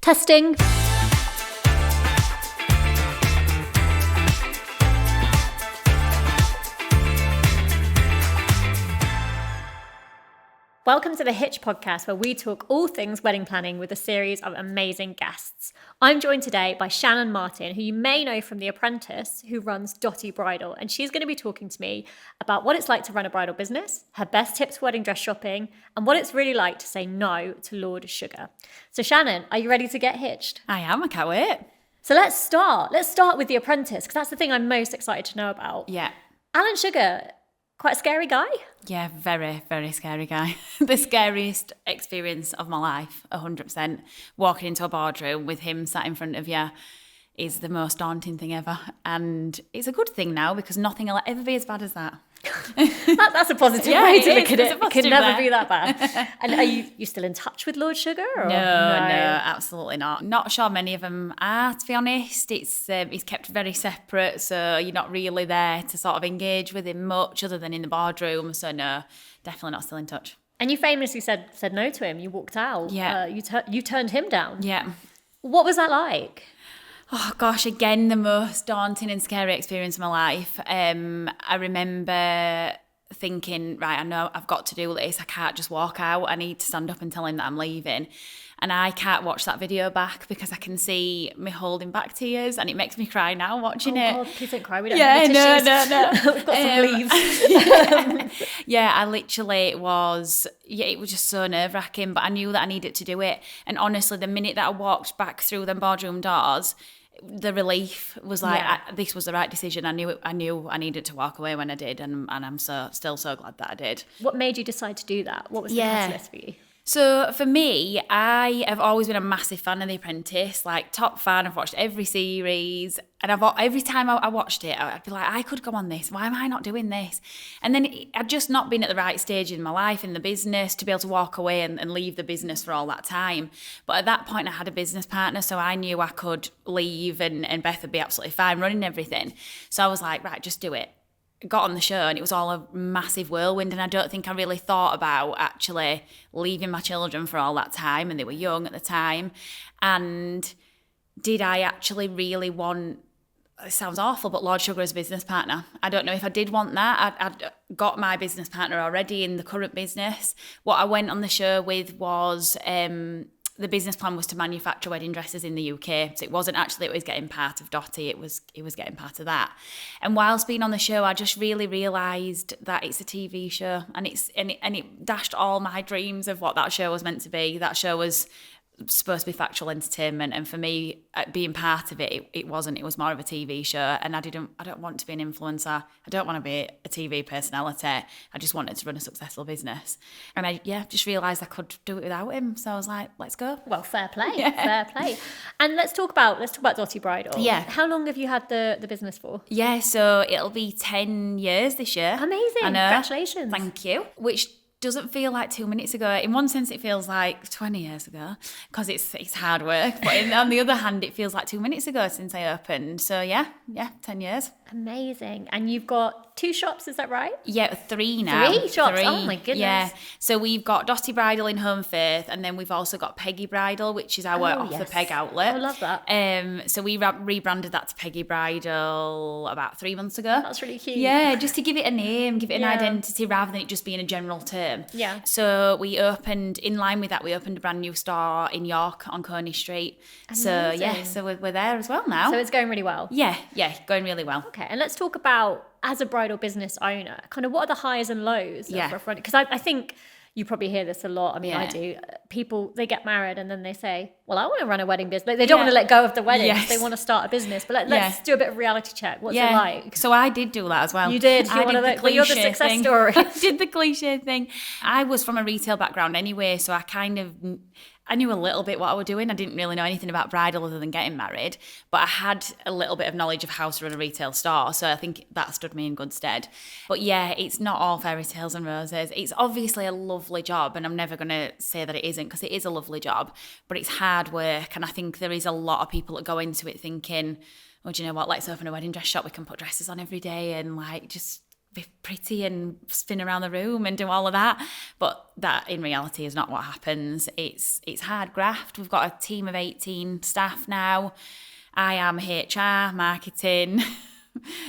Testing. Welcome to the Hitched Podcast, where we talk all things wedding planning with a series of amazing guests. I'm joined today by Shannon Martin, who you may know from The Apprentice, who runs Dotty Bridal, and she's going to be talking to me about what it's like to run a bridal business, her best tips for wedding dress shopping, and what it's really like to say no to Lord Sugar. So Shannon, are you ready to get hitched? I am, I can't wait. So let's start. Let's start with The Apprentice, because that's the thing I'm most excited to know about. Yeah. Alan Sugar, quite a scary guy? Yeah, very, very scary guy. The scariest experience of my life, 100%. Walking into a boardroom with him sat in front of you is the most daunting thing ever. And it's a good thing now because nothing will ever be as bad as that. That's a positive way to look at It's it. It can never be that bad. And are you still in touch with Lord Sugar? Or? No, absolutely not. Not sure many of them are, to be honest. He's kept very separate, so you're not really there to sort of engage with him much other than in the boardroom. So no, definitely not still in touch. And you famously said no to him. You walked out. Yeah. You turned him down. Yeah. What was that like? Oh gosh, again, the most daunting and scary experience of my life. I remember thinking, right, I know I've got to do this. I can't just walk out. I need to stand up and tell him that I'm leaving. And I can't watch that video back because I can see me holding back tears and it makes me cry now watching it. Oh God, please don't cry. We don't have any tissues. No. We've got some leaves. Yeah, it was just so nerve-wracking, but I knew that I needed to do it. And honestly, the minute that I walked back through them boardroom doors, the relief was like, this was the right decision. I knew I needed to walk away when I did, and I'm still so glad that I did. What made you decide to do that? What was the catalyst for you? So for me, I have always been a massive fan of The Apprentice, like top fan. I've watched every series, and every time I watched it, I'd be like, I could go on this. Why am I not doing this? And then I'd just not been at the right stage in my life, in the business, to be able to walk away and leave the business for all that time. But at that point, I had a business partner, so I knew I could leave and Beth would be absolutely fine running everything. So I was like, right, just do it. Got on the show and it was all a massive whirlwind, and I don't think I really thought about actually leaving my children for all that time, and they were young at the time. And did I actually really want, it sounds awful, but Lord Sugar as a business partner? I don't know if I did want that. I'd got my business partner already in the current business. What I went on the show with was the business plan was to manufacture wedding dresses in the UK. So it wasn't actually it was getting part of Dotty, it was getting part of that. And whilst being on the show, I just really realised that it's a TV show, and it dashed all my dreams of what that show was meant to be. That show was supposed to be factual entertainment, and for me, being part of it wasn't. It was more of a TV show, and I don't want to be an influencer. I don't want to be a TV personality. I just wanted to run a successful business, and I just realised I could do it without him. So I was like, let's go. Well, fair play, fair play. And let's talk about Dotty Bridal. Yeah. How long have you had the business for? Yeah, so it'll be 10 years this year. Amazing! I know. Congratulations. Thank you. Which doesn't feel like 2 minutes ago. In one sense, it feels like 20 years ago because it's hard work. But on the other hand, it feels like 2 minutes ago since I opened. So yeah, 10 years. Amazing. And you've got 2 shops, is that right? Yeah, 3 now. 3 shops? Oh my goodness. Yeah. So we've got Dotty Bridal in Home Faith, and then we've also got Peggy Bridal, which is our off the peg outlet. I love that. So we rebranded that to Peggy Bridal about 3 months ago. That's really cute. Yeah, just to give it a name, give it an identity rather than it just being a general term. Yeah. So we opened, in line with that, we opened a brand new store in York on Coney Street. Amazing. So we're there as well now. So it's going really well. Yeah, going really well. Okay, and let's talk about, as a bridal business owner, kind of what are the highs and lows of a front? Because I think you probably hear this a lot. I mean, I do. People, they get married and then they say, well, I want to run a wedding business. They don't want to let go of the wedding. They want to start a business. But let's do a bit of reality check. What's it like? So I did do that as well. You did? You're the success story. I did the cliche thing. I was from a retail background anyway, so I knew a little bit what I was doing. I didn't really know anything about bridal other than getting married, but I had a little bit of knowledge of how to run a retail store, so I think that stood me in good stead. But yeah, it's not all fairy tales and roses. It's obviously a lovely job, and I'm never going to say that it isn't, because it is a lovely job, but it's hard work, and I think there is a lot of people that go into it thinking, oh, do you know what, let's open a wedding dress shop, we can put dresses on every day and like just be pretty and spin around the room and do all of that. But that in reality is not what happens. It's hard graft. We've got a team of 18 staff now. I am HR, marketing,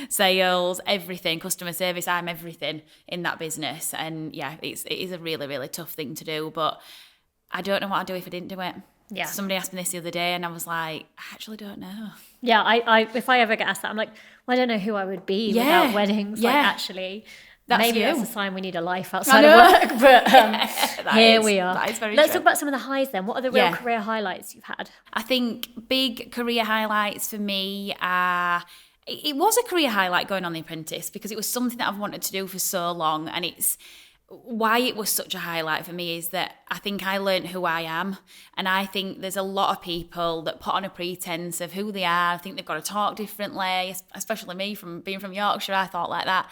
sales, everything, customer service. I'm everything in that business. And yeah, it is a really, really tough thing to do. But I don't know what I'd do if I didn't do it. Yeah. Somebody asked me this the other day and I was like, I actually don't know. Yeah, I if I ever get asked that, I'm like, well, I don't know who I would be without weddings. Yeah. Like, actually, That's maybe you. that's a sign we need a life outside of work. But here we are. That is very Let's true. talk about some of the highs then. What are the real career highlights you've had? I think big career highlights for me are... It was a career highlight going on The Apprentice because it was something that I've wanted to do for so long, and it's why it was such a highlight for me is that I think I learned who I am, and I think there's a lot of people that put on a pretense of who they are. I think they've got to talk differently, especially me from being from Yorkshire. I thought like that,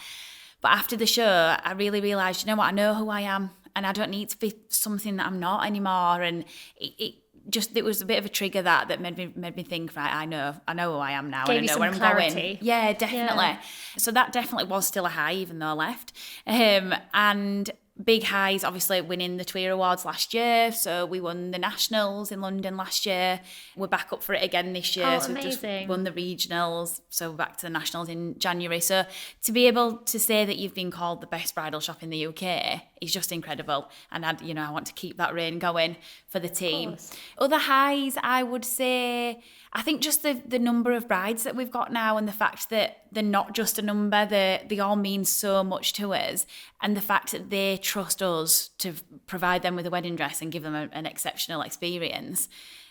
but after the show I really realised, you know what, I know who I am and I don't need to be something that I'm not anymore. And it was a bit of a trigger that made me think, right, I know who I am now. Gave and I know you where some I'm clarity. going. Yeah, definitely. Yeah. So that definitely was still a high, even though I left. And big highs, obviously winning the TWEA Awards last year. So we won the Nationals in London last year. We're back up for it again this year. Oh, so we've just amazing. won the regionals. So we're back to the Nationals in January. So to be able to say that you've been called the best bridal shop in the UK is just incredible. And I want to keep that reign going for the team. Other highs, I would say, I think just the number of brides that we've got now, and the fact that they're not just a number, they all mean so much to us, and the fact that they trust us to provide them with a wedding dress and give them an exceptional experience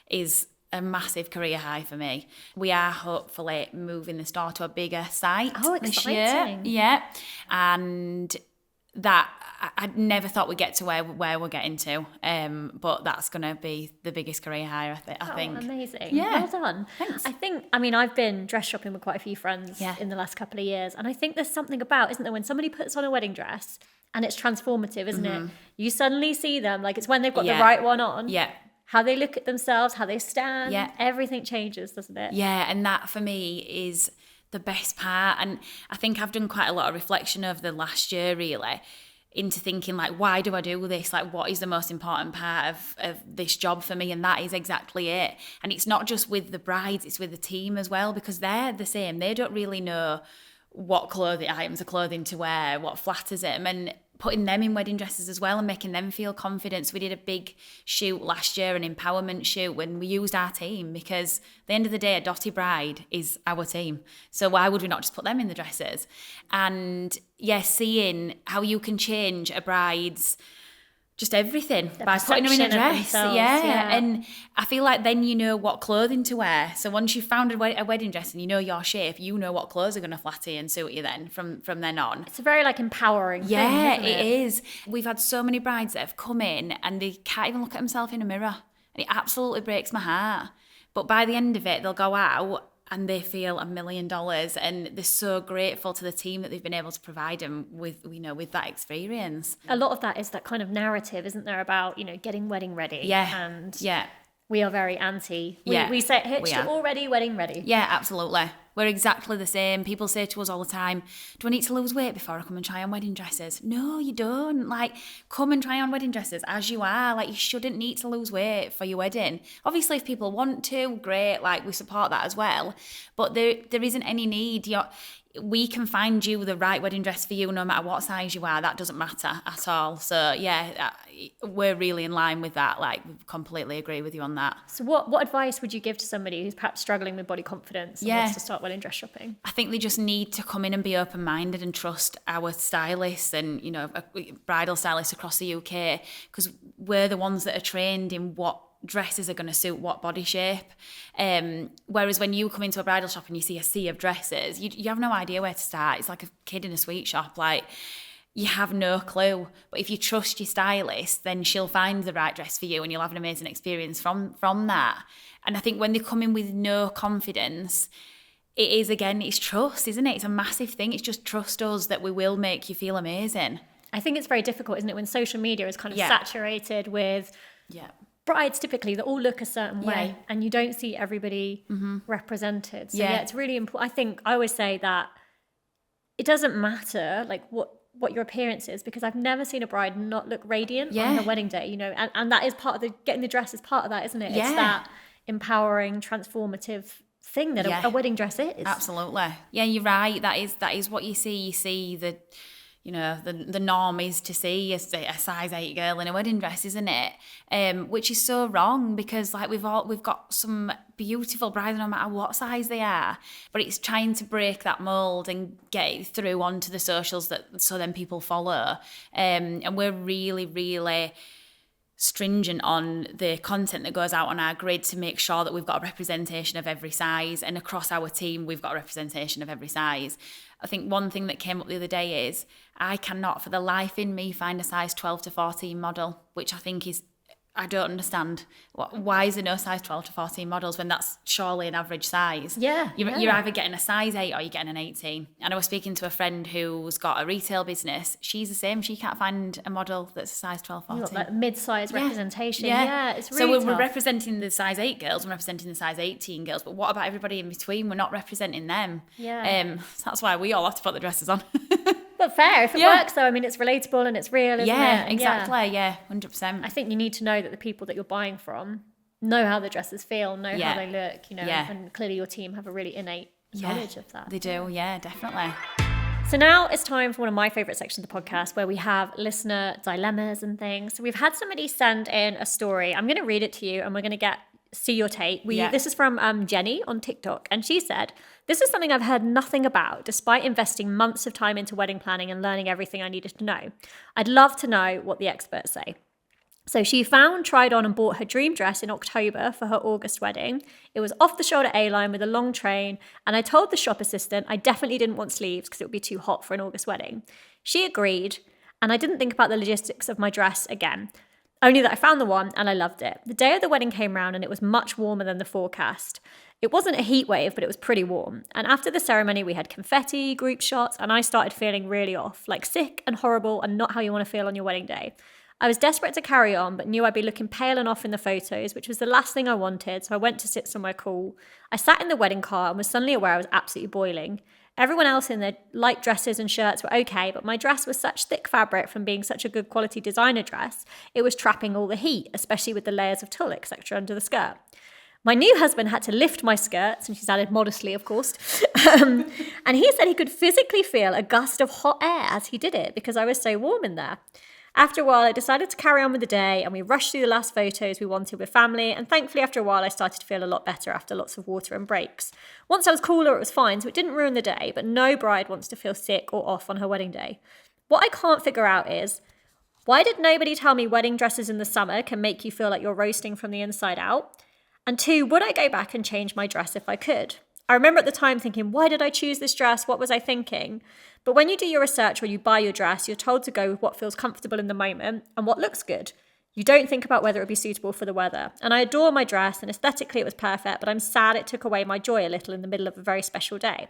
is a massive career high for me. We are hopefully moving the store to a bigger site this year. Exciting. Yeah, and that I never thought we'd get to where we're getting to, but that's going to be the biggest career high, I think. Amazing. Yeah. Well done. Thanks. I've been dress shopping with quite a few friends in the last couple of years, and I think there's something about, isn't there, when somebody puts on a wedding dress and it's transformative, isn't it? You suddenly see them, like it's when they've got the right one on. Yeah. How they look at themselves, how they stand. Yeah. Everything changes, doesn't it? Yeah, and that for me is the best part. And I think I've done quite a lot of reflection over the last year, really, into thinking, like, why do I do this? Like, what is the most important part of this job for me? And that is exactly it. And it's not just with the brides, it's with the team as well, because they're the same. They don't really know what items of clothing to wear, what flatters them, and putting them in wedding dresses as well and making them feel confident. So we did a big shoot last year, an empowerment shoot, when we used our team, because at the end of the day, a Dotty Bride is our team. So why would we not just put them in the dresses? And seeing how you can change a bride's just everything by putting her in a dress. Yeah. And I feel like then you know what clothing to wear. So once you've found a wedding dress and you know your shape, you know what clothes are going to flatter you and suit you then from then on. It's a very empowering thing, isn't it? It is. We've had so many brides that have come in and they can't even look at themselves in a mirror. And it absolutely breaks my heart. But by the end of it, they'll go out and they feel $1 million, and they're so grateful to the team that they've been able to provide them with that experience. A lot of that is that kind of narrative, isn't there, about, getting wedding ready? Yeah. And yeah. we are very anti. Yeah. We say hitched, already wedding ready. Yeah, absolutely. We're exactly the same. People say to us all the time, do I need to lose weight before I come and try on wedding dresses? No, you don't. Come and try on wedding dresses as you are. You shouldn't need to lose weight for your wedding. Obviously, if people want to, great. we support that as well. But there isn't any need. We can find you the right wedding dress for you no matter what size you are. That doesn't matter at all. So, we're really in line with that. We completely agree with you on that. So what advice would you give to somebody who's perhaps struggling with body confidence and wants to start wedding dress shopping? I think they just need to come in and be open-minded and trust our stylists and, bridal stylists across the UK, because we're the ones that are trained in what dresses are going to suit what body shape. Whereas when you come into a bridal shop and you see a sea of dresses, you have no idea where to start. It's like a kid in a sweet shop. You have no clue. But if you trust your stylist, then she'll find the right dress for you and you'll have an amazing experience from that. And I think when they come in with no confidence, it's trust, isn't it? It's a massive thing. It's just trust us that we will make you feel amazing. I think it's very difficult, isn't it, when social media is kind of saturated with brides typically that all look a certain way and you don't see everybody represented. So it's really important. I always say that it doesn't matter like what your appearance is, because I've never seen a bride not look radiant on her wedding day, you know, and that is part of the getting the dress is part of that, isn't it? It's that empowering, transformative thing that a wedding dress is. Absolutely. Yeah, you're right. That is what you see. You see the, you know, the norm is to see a size 8 girl in a wedding dress, isn't it? Which is so wrong, because like we've got some beautiful brides no matter what size they are, but it's trying to break that mold and get it through onto the socials so then people follow. And we're really, really stringent on the content that goes out on our grid to make sure that we've got a representation of every size, and across our team we've got a representation of every size. I think one thing that came up the other day is I cannot for the life in me find a size 12 to 14 model, which I think is, I don't understand. Why is there no size 12 to 14 models when that's surely an average size? You're either getting a size 8 or you're getting an 18. And I was speaking to a friend who's got a retail business. She's the same. She can't find a model that's a size 12, 14. You've got like mid-size representation. Yeah, it's really So we're representing the size 8 girls, we're representing the size 18 girls, but what about everybody in between? We're not representing them. Yeah. So that's why we all have to put the dresses on. But fair, if it works though, I mean, it's relatable and it's real, isn't it? Yeah, exactly. Yeah, 100%. I think you need to know that the people that you're buying from know how the dresses feel, know how they look, you know, and clearly your team have a really innate knowledge of that. They do, yeah, definitely. So now it's time for one of my favourite sections of the podcast where we have listener dilemmas and things. So we've had somebody send in a story. I'm going to read it to you and we're going to see your take. This is from Jenny on TikTok, and she said, "This is something I've heard nothing about, despite investing months of time into wedding planning and learning everything I needed to know. I'd love to know what the experts say." So she found, tried on and bought her dream dress in October for her August wedding. It was off the shoulder A-line with a long train, and I told the shop assistant I definitely didn't want sleeves because it would be too hot for an August wedding. She agreed, and I didn't think about the logistics of my dress again. Only that I found the one and I loved it. The day of the wedding came round and it was much warmer than the forecast. It wasn't a heat wave, but it was pretty warm. And after the ceremony, we had confetti, group shots, and I started feeling really off, like sick and horrible and not how you want to feel on your wedding day. I was desperate to carry on, but knew I'd be looking pale and off in the photos, which was the last thing I wanted, so I went to sit somewhere cool. I sat in the wedding car and was suddenly aware I was absolutely boiling. Everyone else in their light dresses and shirts were okay, but my dress was such thick fabric from being such a good quality designer dress, it was trapping all the heat, especially with the layers of tulle, etc. under the skirt. My new husband had to lift my skirts, and she's added modestly, of course, and he said he could physically feel a gust of hot air as he did it because I was so warm in there. After a while, I decided to carry on with the day, and we rushed through the last photos we wanted with family, and thankfully after a while I started to feel a lot better after lots of water and breaks. Once I was cooler, it was fine, so it didn't ruin the day, but no bride wants to feel sick or off on her wedding day. What I can't figure out is, why did nobody tell me wedding dresses in the summer can make you feel like you're roasting from the inside out? And 2, would I go back and change my dress if I could? I remember at the time thinking, why did I choose this dress? What was I thinking? But when you do your research or you buy your dress, you're told to go with what feels comfortable in the moment and what looks good. You don't think about whether it would be suitable for the weather. And I adore my dress, and aesthetically it was perfect, but I'm sad it took away my joy a little in the middle of a very special day.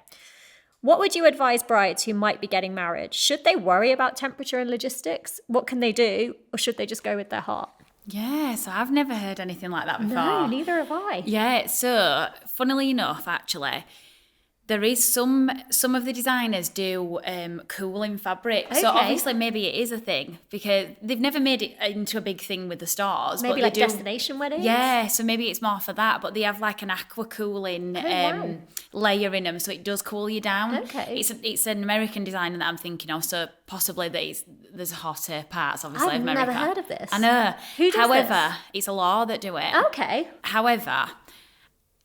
What would you advise brides who might be getting married? Should they worry about temperature and logistics? What can they do? Or should they just go with their heart? Yeah, so I've never heard anything like that before. No, neither have I. Yeah, so funnily enough, actually, there is some of the designers do cooling fabric. Okay. So obviously maybe it is a thing because they've never made it into a big thing with the stores. Maybe like destination weddings? Yeah, so maybe it's more for that, but they have like an aqua cooling layer in them, so it does cool you down. Okay. It's an American designer that I'm thinking of, so possibly there's hotter parts, obviously, of America. I've never heard of this. I know. Who does However, it's a law that do it. Okay. However,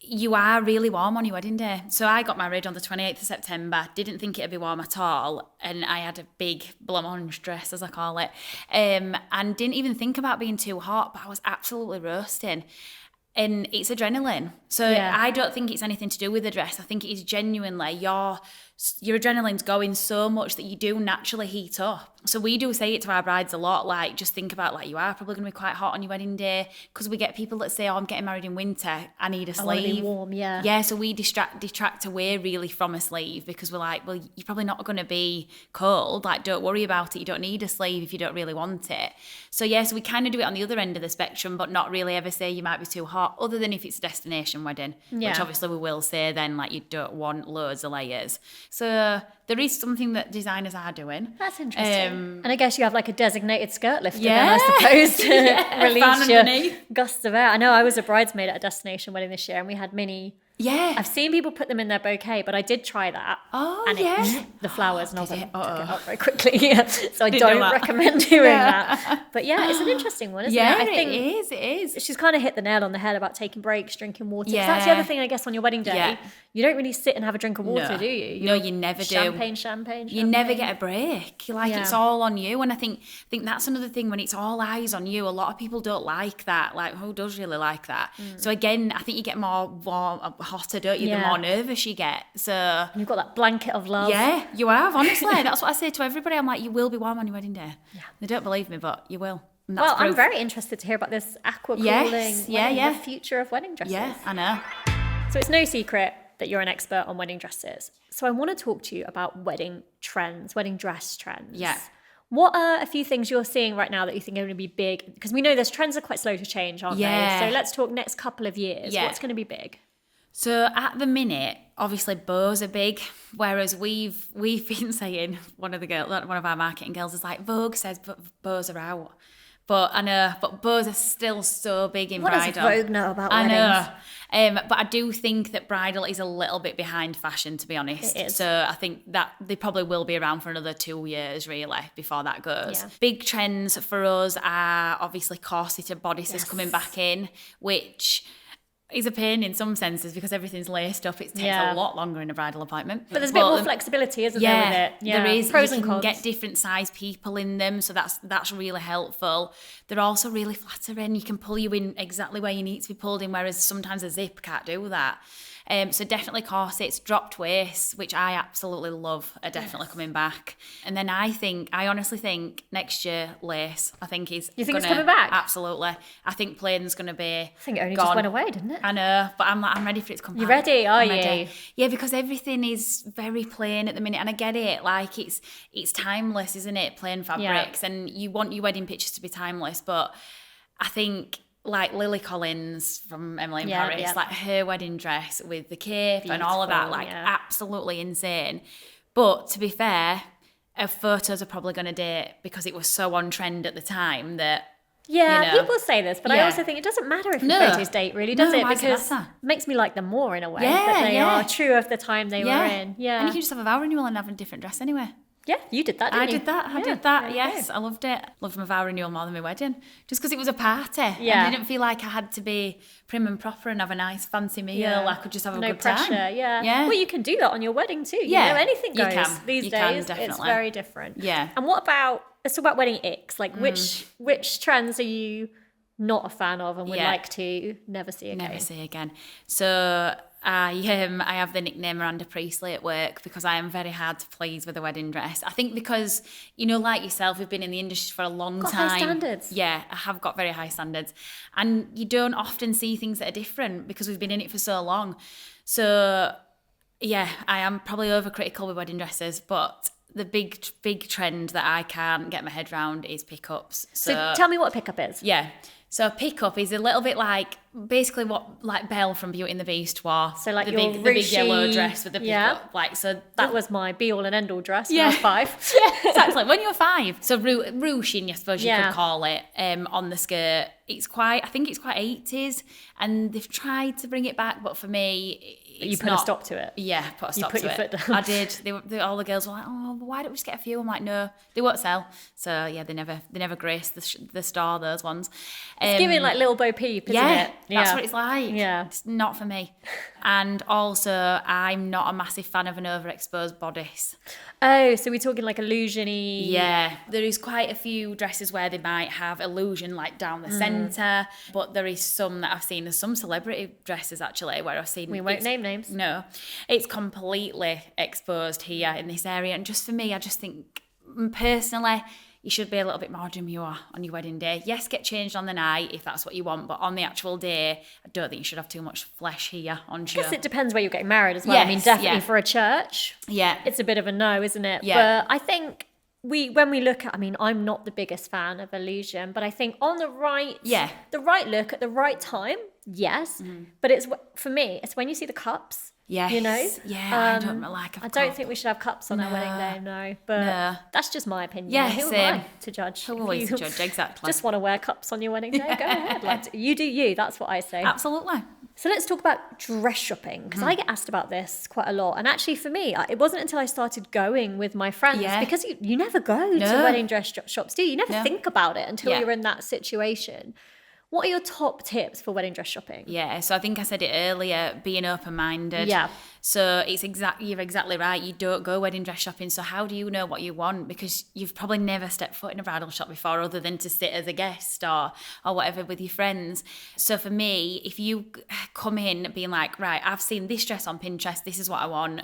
you are really warm on your wedding day. So I got married on the 28th of September, didn't think it'd be warm at all, and I had a big blancmange dress, as I call it, and didn't even think about being too hot, but I was absolutely roasting. And it's adrenaline. So I don't think it's anything to do with the dress. I think it is genuinely your adrenaline's going so much that you do naturally heat up. So we do say it to our brides a lot, like, just think about, like, you are probably going to be quite hot on your wedding day, because we get people that say, oh, I'm getting married in winter, I need a sleeve. I want to be warm, yeah. Yeah, so we detract away really from a sleeve, because we're like, well, you're probably not going to be cold, like, don't worry about it, you don't need a sleeve if you don't really want it. So so we kind of do it on the other end of the spectrum, but not really ever say you might be too hot, other than if it's a destination wedding, which obviously we will say then, like, you don't want loads of layers. So there is something that designers are doing. That's interesting. And I guess you have like a designated skirt lifter then, I suppose, to fan release your underneath. gusts of air. I know I was a bridesmaid at a destination wedding this year and we had mini... Yeah. I've seen people put them in their bouquet, but I did try that. Oh, and the flowers, and I was like, it? took it out very quickly. So I Didn't know don't that. recommend doing that. But yeah, it's an interesting one, isn't it? I think it is. she's kind of hit the nail on the head about taking breaks, drinking water. 'Cause Yeah. that's the other thing, I guess, on your wedding day. Yeah. You don't really sit and have a drink of water, No. do you? No, you never do. Champagne. You never get a break. It's Yeah. all on you. And I think that's another thing when it's all eyes on you. A lot of people don't like that. Like, who does really like that? So again, I think you get more warm, hotter, don't you? The more nervous you get. So And you've got that blanket of love. yeah, you have, honestly. That's what I say to everybody. I'm like, you will be warm on your wedding day. Yeah. They don't believe me, but you will. And that's Well, I'm proof. very interested to hear about this aqua cooling, Yeah. the future of wedding dresses. Yeah, I know. So it's no secret that you're an expert on wedding dresses. So I want to talk to you about wedding trends, wedding dress trends. Yeah. What are a few things you're seeing right now that you think are going to be big? Because we know those trends are quite slow to change, aren't Yeah. they? So let's talk next couple of years. Yeah. What's going to be big? So at the minute, obviously bows are big, whereas we've been saying, one of our marketing girls is like, Vogue says bows are out. But I know, but bows are still so big in bridal. What does Vogue know about I weddings? know. But I do think that bridal is a little bit behind fashion, to be honest. It is. So I think that they probably will be around for another 2 years, really, before that goes. Yeah. Big trends for us are obviously corseted bodices coming back in, which is a pain in some senses because everything's laced up. It takes a lot longer in a bridal appointment. But there's a bit more flexibility, isn't there, with it? Yeah, there is. Pros you and can cons. get different size people in them, so that's really helpful. They're also really flattering. You can pull you in exactly where you need to be pulled in, whereas sometimes a zip can't do that. So definitely corsets, dropped waists, which I absolutely love, are definitely coming back. And then I honestly think next year lace, I think is You think it's coming back? Absolutely. I think plain's going to be I think it only gone. just went away, didn't it? I know, but I'm ready for it to come back. You ready? Are I'm you? ready. Yeah, because everything is very plain at the minute, and I get it. Like it's timeless, isn't it? Plain fabrics, and you want your wedding pictures to be timeless. But I think like Lily Collins from Emily in Paris, like her wedding dress with the cape and all of that, like absolutely insane. But to be fair, her photos are probably going to date because it was so on trend at the time that. Yeah, you know, people say this, but I also think it doesn't matter if the photos date, really, does it? why does it Because matter? it makes me like them more in a way, that they are true of the time they were in. Yeah, And you can just have a vow renewal and have a different dress anyway. Yeah, you did that, didn't you? I did that. Yes, I loved it. Loved my vow renewal more than my wedding. Just because it was a party. Yeah. And I didn't feel like I had to be prim and proper and have a nice fancy meal. Yeah. I could just have a No good pressure, time. yeah. Well, you can do that on your wedding too. Yeah, You know, anything you goes can. these You can, days. It's definitely. very different. Yeah. And what about, let's talk about wedding icks. Like which trends are you not a fan of and would like to never see again? Never see again. So I have the nickname Miranda Priestley at work because I am very hard to please with a wedding dress. I think because, you know, like yourself, we've been in the industry for a long time. High standards. Yeah, I have got very high standards. And you don't often see things that are different because we've been in it for so long. So, yeah, I am probably overcritical with wedding dresses, but the big trend that I can't get my head around is pickups. So tell me what a pickup is. Yeah. So a pickup is a little bit like basically what like Belle from Beauty and the Beast wore. So like the your big yellow ruchy- dress with the pickup. Yeah. Like so That was my be-all and end-all dress when I was 5. yeah, exactly. When you were 5. So ruching, I suppose you could call it, on the skirt. I think it's quite 80s, and they've tried to bring it back, but for me, You put a stop to it. Yeah, put a stop to it. You put your foot down. I did. All the girls were like, "Oh, why don't we just get a few?" I'm like, "No, they won't sell." So yeah, they never grace the store. Those ones. It's giving like Little Bo Peep, isn't it? That's what it's like. Yeah. It's not for me. And also, I'm not a massive fan of an overexposed bodice. Oh, so we're talking like illusion-y. Yeah, there is quite a few dresses where they might have illusion like down the centre, but there is some that I've seen. There's some celebrity dresses actually where I've seen. We won't name names. No, it's completely exposed here in this area, and just for me, I just think personally, you should be a little bit more demure on your wedding day. Yes, get changed on the night if that's what you want, but on the actual day, I don't think you should have too much flesh here on show. I guess it depends where you're getting married as well. I mean, Yes, definitely yeah. for a church, Yeah. it's a bit of a no, isn't it? Yeah. But I think when we look at, I mean, I'm not the biggest fan of illusion, but I think on the right look at the right time, yes. But it's, for me, it's when you see the cups. Yes. You know? Yeah, I don't like a cup. I don't think we should have cups on our wedding day, no. But that's just my opinion. Yeah, Who same. am I to judge? Who are we to judge, exactly. Just want to wear cups on your wedding day, go ahead. Like, you do you, that's what I say. Absolutely. So let's talk about dress shopping, because I get asked about this quite a lot. And actually for me, it wasn't until I started going with my friends, because you never go to wedding dress shops, do you? You never think about it until you're in that situation. What are your top tips for wedding dress shopping? Yeah, so I think I said it earlier, being open-minded. Yeah. So you're exactly right. You don't go wedding dress shopping. So how do you know what you want? Because you've probably never stepped foot in a bridal shop before, other than to sit as a guest or whatever with your friends. So for me, if you come in being like, right, I've seen this dress on Pinterest, this is what I want,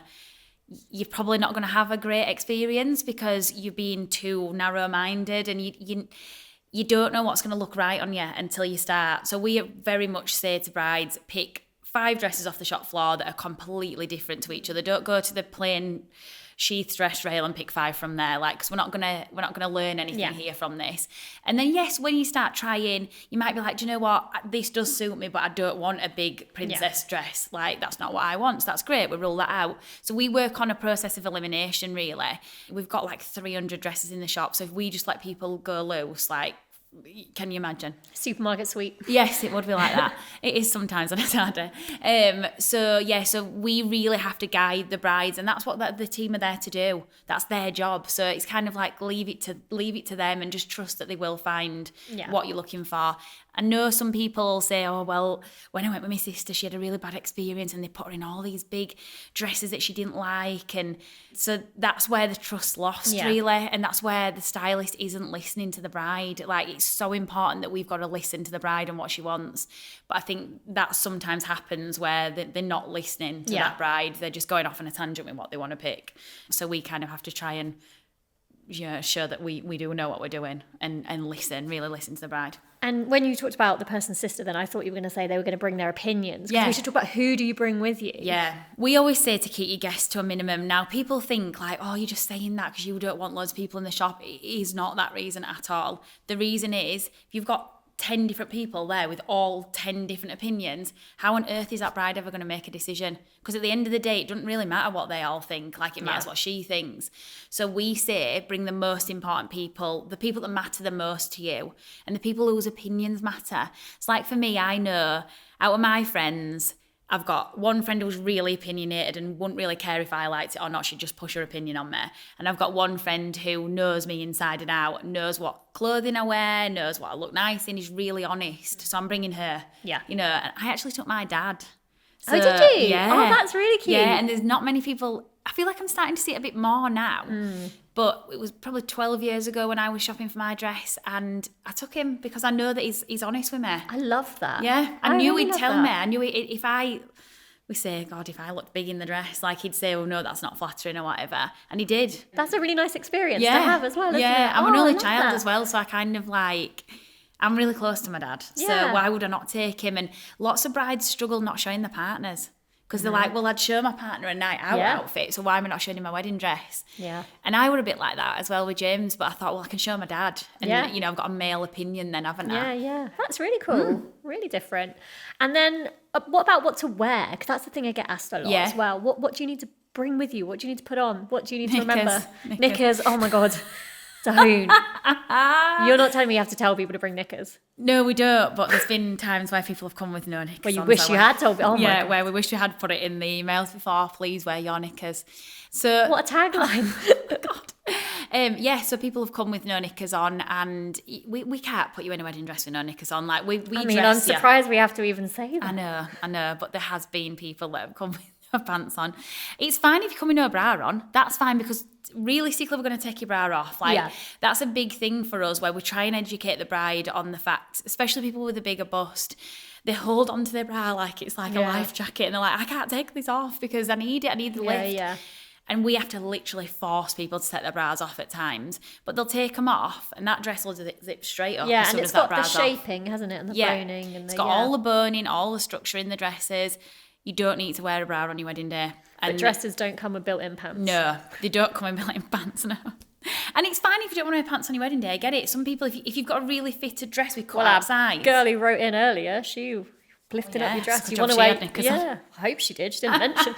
you're probably not going to have a great experience because you're being too narrow-minded, and you don't know what's going to look right on you until you start. So we very much say to brides, pick 5 dresses off the shop floor that are completely different to each other. Don't go to the plain sheath dress rail and pick 5 from there, like, because we're not gonna learn anything here from this. And then yes, when you start trying, you might be like, do you know what, this does suit me, but I don't want a big princess dress, like that's not what I want. So that's great, we rule that out. So we work on a process of elimination, really. We've got like 300 dresses in the shop, so if we just let people go loose, like, can you imagine? Supermarket sweep. Yes, it would be like that. It is sometimes on a Saturday. So we really have to guide the brides, and that's what the team are there to do. That's their job. So it's kind of like leave it to them, and just trust that they will find what you're looking for. I know some people say, oh, well, when I went with my sister, she had a really bad experience and they put her in all these big dresses that she didn't like. And so that's where the trust lost, really. And that's where the stylist isn't listening to the bride. Like, it's so important that we've got to listen to the bride and what she wants. But I think that sometimes happens where they're not listening to that bride. They're just going off on a tangent with what they want to pick. So we kind of have to try and show that we do know what we're doing and really listen to the bride. And when you talked about the person's sister, then I thought you were going to say they were going to bring their opinions. Yeah. We should talk about, who do you bring with you? Yeah. We always say to keep your guests to a minimum. Now, people think like, oh, you're just saying that because you don't want loads of people in the shop. It is not that reason at all. The reason is, if you've got 10 different people there with all 10 different opinions, how on earth is that bride ever going to make a decision? Because at the end of the day, it doesn't really matter what they all think, like it matters what she thinks. So we say, bring the most important people, the people that matter the most to you, and the people whose opinions matter. It's like, for me, I know out of my friends, I've got one friend who's really opinionated and wouldn't really care if I liked it or not. She'd just push her opinion on me. And I've got one friend who knows me inside and out, knows what clothing I wear, knows what I look nice in, is really honest. So I'm bringing her. Yeah. You know, I actually took my dad. So, oh, did you? Yeah. Oh, that's really cute. Yeah, and there's not many people. I feel like I'm starting to see it a bit more now. But it was probably 12 years ago when I was shopping for my dress, and I took him because I know that he's honest with me. I love that. Yeah, I knew he'd tell me. I knew if we say, God, if I looked big in the dress, like he'd say, oh no, that's not flattering or whatever. And he did. That's a really nice experience to have as well, isn't it? I'm an only child as well, so I kind of like, I'm really close to my dad. So why would I not take him? And lots of brides struggle not showing their partners. Because they're like, well, I'd show my partner a night out outfit, so why am I not showing him my wedding dress? Yeah. And I were a bit like that as well with James, but I thought, well, I can show my dad. And, you know, I've got a male opinion then, haven't I? Yeah. That's really cool. Really different. And then what about what to wear? Because that's the thing I get asked a lot as well. What do you need to bring with you? What do you need to put on? What do you need to remember? Knickers. Oh, my God. Don't. You're not telling me you have to tell people to bring knickers. No, we don't, but there's been times where people have come with no knickers. Where you wish you had told me. Oh, my God. Where we wish you had put it in the emails before, please wear your knickers. So what a tagline. God. So people have come with no knickers on, and we can't put you in a wedding dress with no knickers on. Like I'm surprised we have to even say that. I know, but there has been people that have come with no pants on. It's fine if you come with no bra on. That's fine, because realistically we're going to take your bra off. That's a big thing for us, where we try and educate the bride on the fact, especially people with a bigger bust, they hold onto their bra like it's like a life jacket, and they're like, I can't take this off because I need it, I need the lift. And we have to literally force people to take their bras off at times, but they'll take them off and that dress will zip straight up as soon as that bra's off. And it's got the shaping, hasn't it, and the boning. And it's got all the boning, all the structure in the dresses. You don't need to wear a bra on your wedding day. But dresses don't come with built-in pants. No, they don't come with built-in pants, no. And it's fine if you don't want to wear pants on your wedding day. I get it. Some people, if you've got a really fitted dress with cut out size. Girl who wrote in earlier, she lifted up your dress. You want to wear? Yeah, I hope she did. She didn't mention.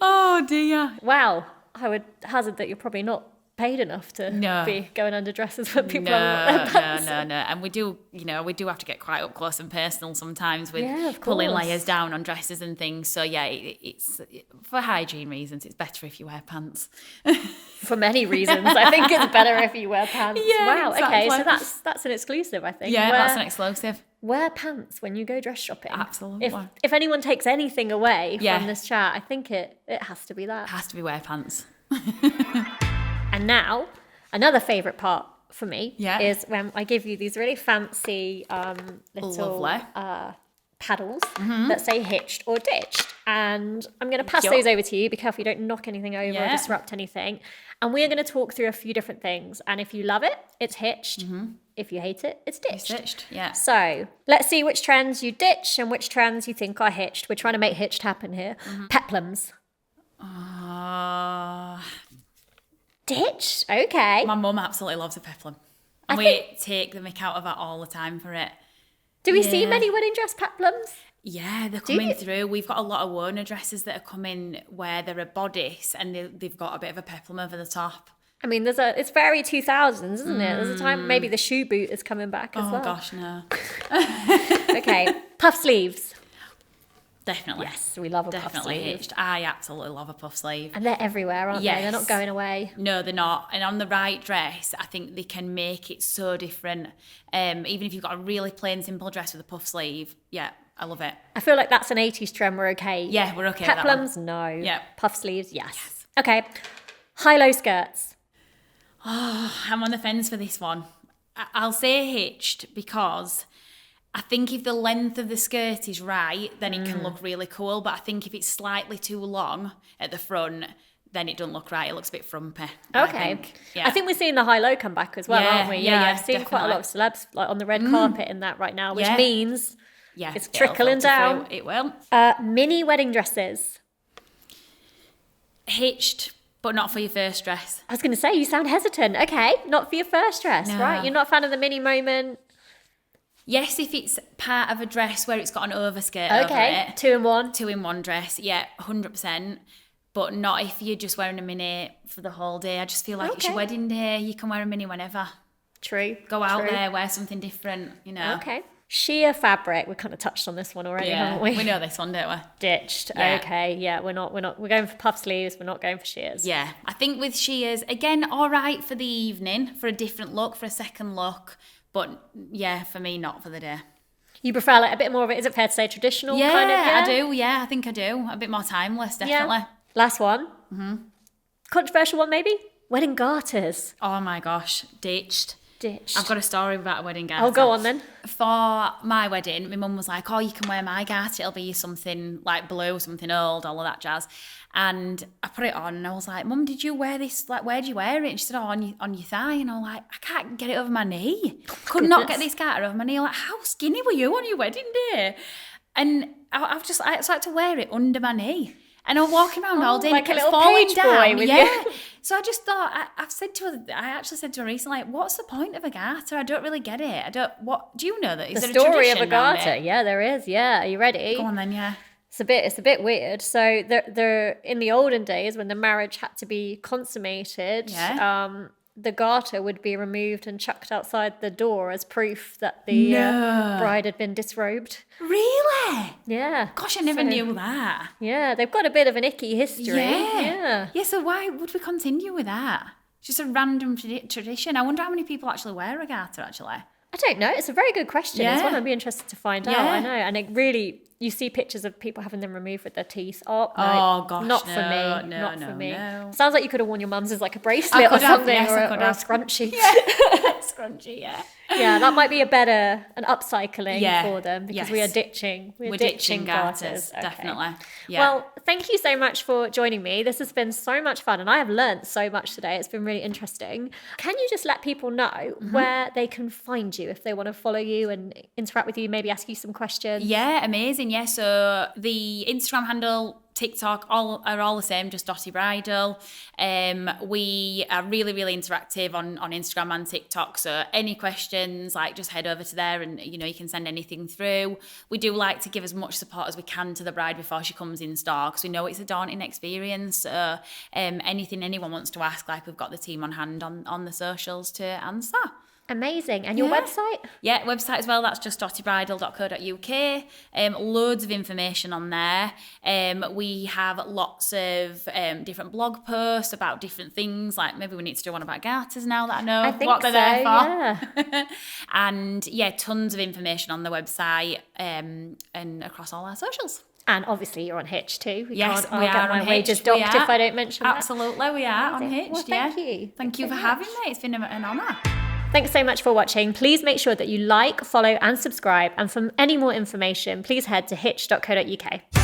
Oh dear. Wow, I would hazard that you're probably not paid enough to be going under dresses when people haven't got their pants. No. And we do have to get quite up close and personal sometimes with pulling layers down on dresses and things. So yeah, it's for hygiene reasons. It's better if you wear pants. For many reasons, I think it's better if you wear pants. Yeah, wow. exactly. Okay, so that's an exclusive, I think. Yeah, that's an exclusive. Wear pants when you go dress shopping. Absolutely. If anyone takes anything away from this chat, I think it has to be that. It has to be wear pants. And now, another favourite part for me is when I give you these really fancy little paddles that say hitched or ditched. And I'm going to pass those over to you. Be careful you don't knock anything over or disrupt anything. And we're going to talk through a few different things. And if you love it, it's hitched. If you hate it, it's ditched. It's ditched, yeah. So let's see which trends you ditch and which trends you think are hitched. We're trying to make hitched happen here. Peplums. Ditched? Okay. My mum absolutely loves a peplum. And we take the mick out of her all the time for it. Do we see many wedding dress peplums? Yeah, they're coming through. We've got a lot of Warner dresses that are coming where they're a bodice and they've got a bit of a peplum over the top. I mean, it's very 2000s, isn't it? There's a time maybe the shoe boot is coming back as well. Oh gosh, no. Okay, puff sleeves. Definitely. Yes, we love a puff sleeve. Hitched. I absolutely love a puff sleeve. And they're everywhere, aren't they? They're not going away. No, they're not. And on the right dress, I think they can make it so different. Even if you've got a really plain, simple dress with a puff sleeve, I love it. I feel like that's an 80s trend. We're okay. Yeah, we're okay with that Peplums, one. no. Yeah. Puff sleeves, yes. Okay, high-low skirts. Oh, I'm on the fence for this one. I'll say hitched because I think if the length of the skirt is right, then it can look really cool. But I think if it's slightly too long at the front, then it doesn't look right. It looks a bit frumpy. Okay. I think we're seeing the high-low come back as well, aren't we? Yeah, I've seen quite a lot of celebs like on the red carpet in that right now, which means it's trickling down. It will. Mini wedding dresses. Hitched, but not for your first dress. I was going to say, you sound hesitant. Okay, not for your first dress, right? You're not a fan of the mini moment. Yes, if it's part of a dress where it's got an overskirt over it. 2-in-1. 2-in-1 dress, 100%. But not if you're just wearing a mini for the whole day. I just feel like it's your wedding day. You can wear a mini whenever. True. Go out there, wear something different, Okay. Sheer fabric. We kind of touched on this one already, haven't we? We know this one, don't we? Ditched. Yeah. Okay. Yeah, we're going for puff sleeves. We're not going for sheers. Yeah. I think with sheers, again, all right for the evening, for a different look, for a second look. But yeah, for me, not for the day. You prefer like a bit more of it, is it fair to say traditional kind of? Yeah, I do. Yeah, I think I do. A bit more timeless, definitely. Yeah. Last one. Controversial one, maybe? Wedding garters. Oh my gosh, ditched. I've got a story about a wedding garter. Oh, go on then. For my wedding, my mum was like, you can wear my garter. It'll be something like blue, something old, all of that jazz. And I put it on and I was like, Mum, did you wear this? Like, where'd you wear it? And she said, on your thigh. And I was like, I can't get it over my knee. Could not get this garter over my knee. Like, how skinny were you on your wedding day? And I had to wear it under my knee. And I'm walking around all day like and it a kept little falling page down. boy with you. So I just thought, I actually said to her recently, like, what's the point of a garter? I don't really get it. Do you know that? Is the there story a of a garter? Yeah, there is. Yeah. Are you ready? Go on then, yeah. It's a bit weird. So they're in the olden days when the marriage had to be consummated, the garter would be removed and chucked outside the door as proof that the bride had been disrobed. Really? Yeah. Gosh, I never knew that. Yeah, they've got a bit of an icky history. Yeah. So why would we continue with that? Just a random tradition. I wonder how many people actually wear a garter, actually. I don't know. It's a very good question. Yeah. It's one I'd be interested to find out. I know. And it really, you see pictures of people having them removed with their teeth. Oh, no, gosh, not for me. Not for me. No. Sounds like you could have worn your mum's as like a bracelet or something, or a scrunchie. Yeah, scrunchie, yeah. Yeah, that might be an upcycling for them because we are ditching. We're ditching garters. Okay. Definitely. Yeah. Well, thank you so much for joining me. This has been so much fun and I have learnt so much today. It's been really interesting. Can you just let people know where they can find you if they want to follow you and interact with you, maybe ask you some questions? Yeah, amazing. Yeah, so the Instagram handle TikTok are all the same, just Dotty Bridal. We are really, really interactive on Instagram and TikTok. So any questions, like just head over to there and, you know, you can send anything through. We do like to give as much support as we can to the bride before she comes in store, because we know it's a daunting experience. So anything anyone wants to ask, like we've got the team on hand on the socials to answer. Amazing. And your website? Yeah, website as well. That's just dottybridal.co.uk. Loads of information on there. We have lots of different blog posts about different things. Like maybe we need to do one about garters now that I know what they're there for. Yeah. And yeah, tons of information on the website and across all our socials. And obviously you're on Hitched too. Yes, I'll we get are my on wages Hitched. docked if I don't mention that. Absolutely, we are on Hitched. Well, thank you. Thank you for having me. It's been an honour. Thanks so much for watching. Please make sure that you like, follow and subscribe. And for any more information, please head to hitched.co.uk.